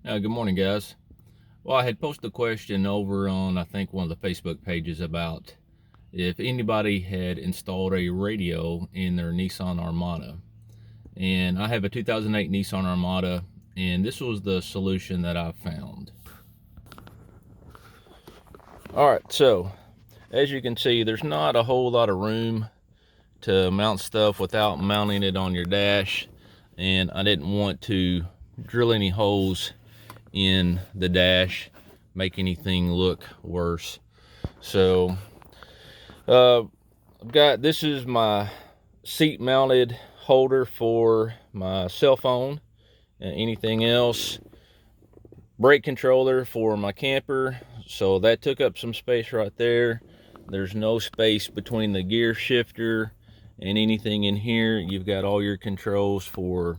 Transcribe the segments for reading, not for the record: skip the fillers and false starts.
Good morning, guys. Well, I had posted a question over on, I think, one of the Facebook pages about if anybody had installed a radio in their Nissan Armada. And I have a 2008 Nissan Armada, and this was the solution that I found. All right, so as you can see, there's not a whole lot of room to mount stuff without mounting it on your dash, and I didn't want to drill any holes in the dash, make anything look worse. So I've got, this is my seat mounted holder for my cell phone and anything else, brake controller for my camper, so that took up some space right there. There's no space between the gear shifter and anything in here. You've got all your controls for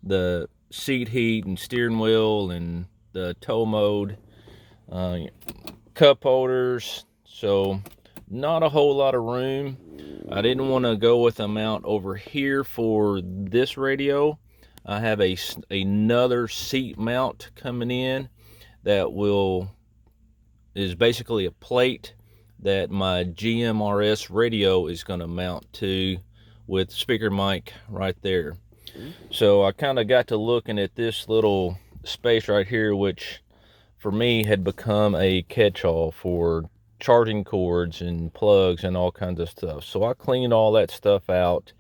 the seat heat and steering wheel and the tow mode, cup holders, so not a whole lot of room. I didn't want to go with a mount over here for this radio. I have another seat mount coming in that is basically a plate that my GMRS radio is going to mount to, with speaker mic right there. So I kind of got to looking at this little space right here, which for me had become a catch-all for charging cords and plugs and all kinds of stuff. So I cleaned all that stuff out,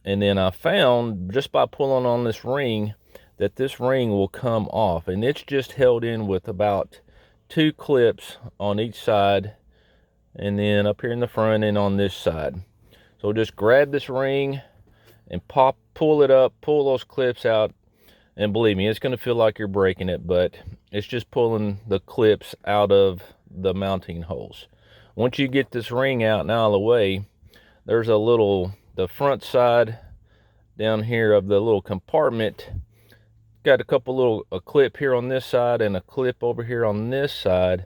and then I found, just by pulling on this ring, that this ring will come off, and it's just held in with about 2 clips on each side, and then up here in the front and on this side. So just grab this ring and pull it up, pull those clips out, and believe me, it's going to feel like you're breaking it, but it's just pulling the clips out of the mounting holes. Once you get this ring out and out of the way, there's the front side down here of the little compartment, got a clip here on this side and a clip over here on this side,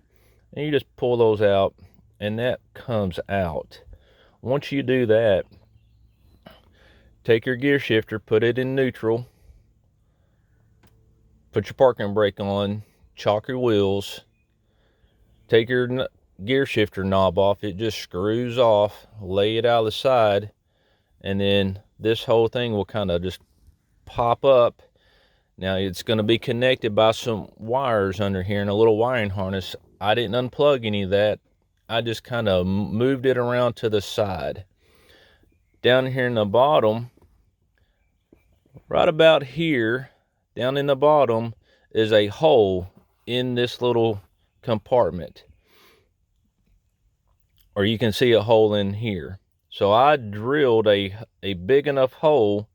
and you just pull those out and that comes out. Once you do that, take your gear shifter, put it in neutral, put your parking brake on, chalk your wheels, take your gear shifter knob off, it just screws off, lay it out of the side, and then this whole thing will kind of just pop up. Now it's going to be connected by some wires under here and a little wiring harness. I didn't unplug any of that. I just kind of moved it around to the side. Down here in the bottom, right about here, down in the bottom, is a hole in this little compartment, or you can see a hole in here. So I drilled a big enough hole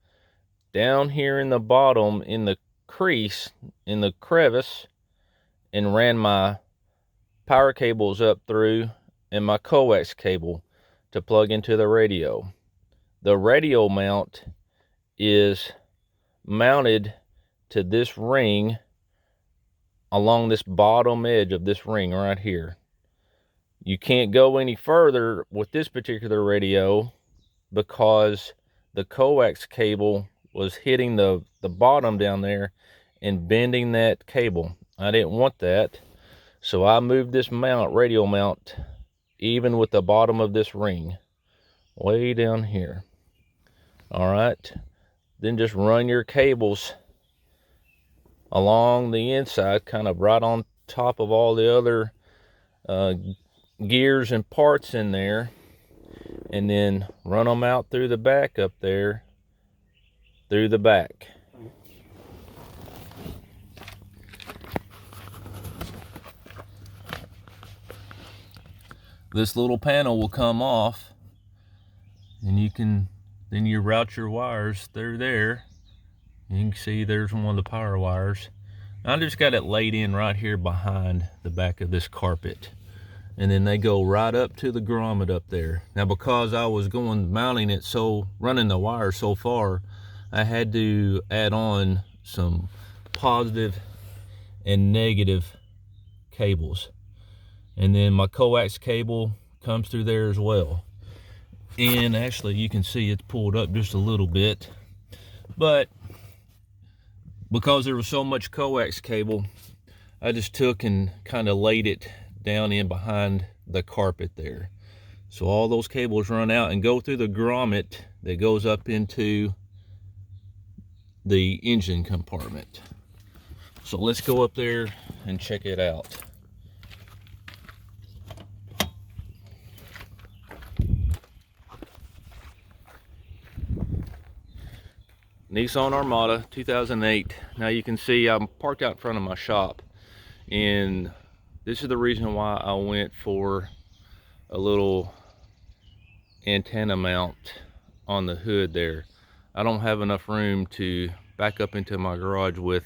down here in the bottom, in the crease, in the crevice, and ran my power cables up through and my coax cable to plug into the radio. The radio mount is mounted to this ring along this bottom edge of this ring right here. You can't go any further with this particular radio because the coax cable was hitting the bottom down there and bending that cable. I didn't want that, so I moved this radio mount even with the bottom of this ring way down here. All right, then just run your cables along the inside, kind of right on top of all the other gears and parts in there, and then run them out through the back up there, through the back. This little panel will come off, and then you route your wires through there. You can see there's one of the power wires. I just got it laid in right here behind the back of this carpet, and then they go right up to the grommet up there. Now, because I was mounting it, so running the wire so far, I had to add on some positive and negative cables, and then my coax cable comes through there as well. And actually, you can see it's pulled up just a little bit, but because there was so much coax cable, I just took and kind of laid it down in behind the carpet there. So all those cables run out and go through the grommet that goes up into the engine compartment. So let's go up there and check it out. Nissan Armada 2008. Now you can see I'm parked out in front of my shop, and this is the reason why I went for a little antenna mount on the hood there. I don't have enough room to back up into my garage with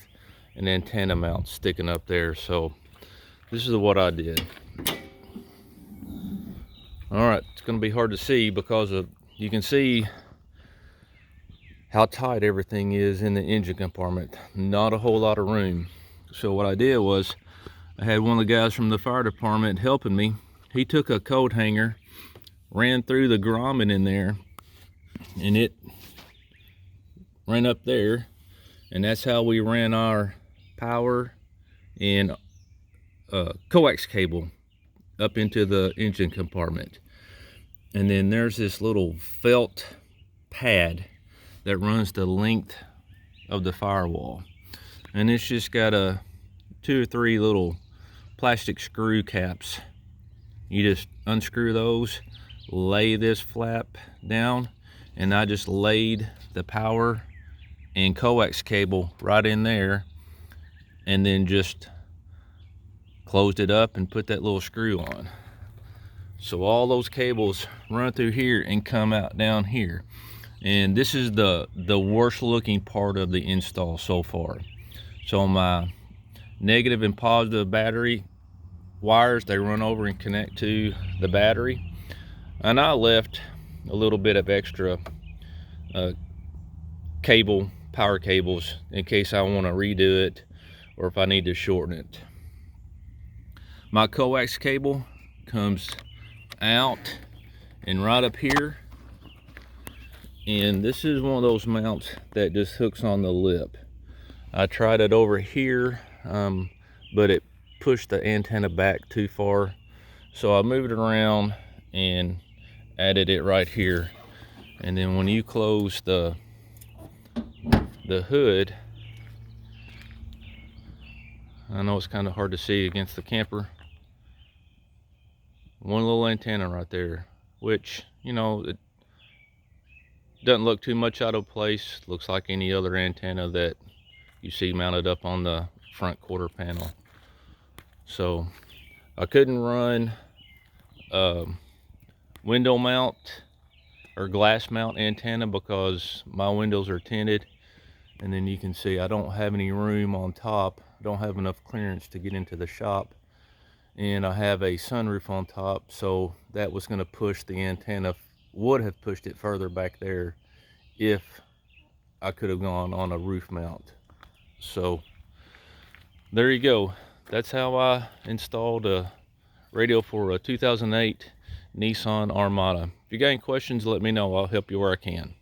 an antenna mount sticking up there, so this is what I did. All right, it's going to be hard to see because of, you can see how tight everything is in the engine compartment. Not a whole lot of room. So what I did was, I had one of the guys from the fire department helping me. He took a coat hanger, ran through the grommet in there, and it ran up there, and that's how we ran our power and coax cable up into the engine compartment. And then there's this little felt pad that runs the length of the firewall, and it's just got 2 or 3 little plastic screw caps. You just unscrew those, lay this flap down, and I just laid the power and coax cable right in there, and then just closed it up and put that little screw on. So all those cables run through here and come out down here. And this is the worst looking part of the install so far. So my negative and positive battery wires, they run over and connect to the battery, and I left a little bit of extra power cables in case I want to redo it or if I need to shorten it. My coax cable comes out and right up here, and this is one of those mounts that just hooks on the lip. I tried it over here, but it pushed the antenna back too far, so I moved it around and added it right here. And then when you close the hood, I know it's kind of hard to see against the camper, one little antenna right there, which, you know, it doesn't look too much out of place. Looks like any other antenna that you see mounted up on the front quarter panel. So I couldn't run window mount or glass mount antenna because my windows are tinted, and then you can see I don't have any room on top. I don't have enough clearance to get into the shop, and I have a sunroof on top, so that was going to push the antenna, would have pushed it further back there if I could have gone on a roof mount. So there you go. That's how I installed a radio for a 2008 Nissan Armada. If you got any questions, let me know. I'll help you where I can.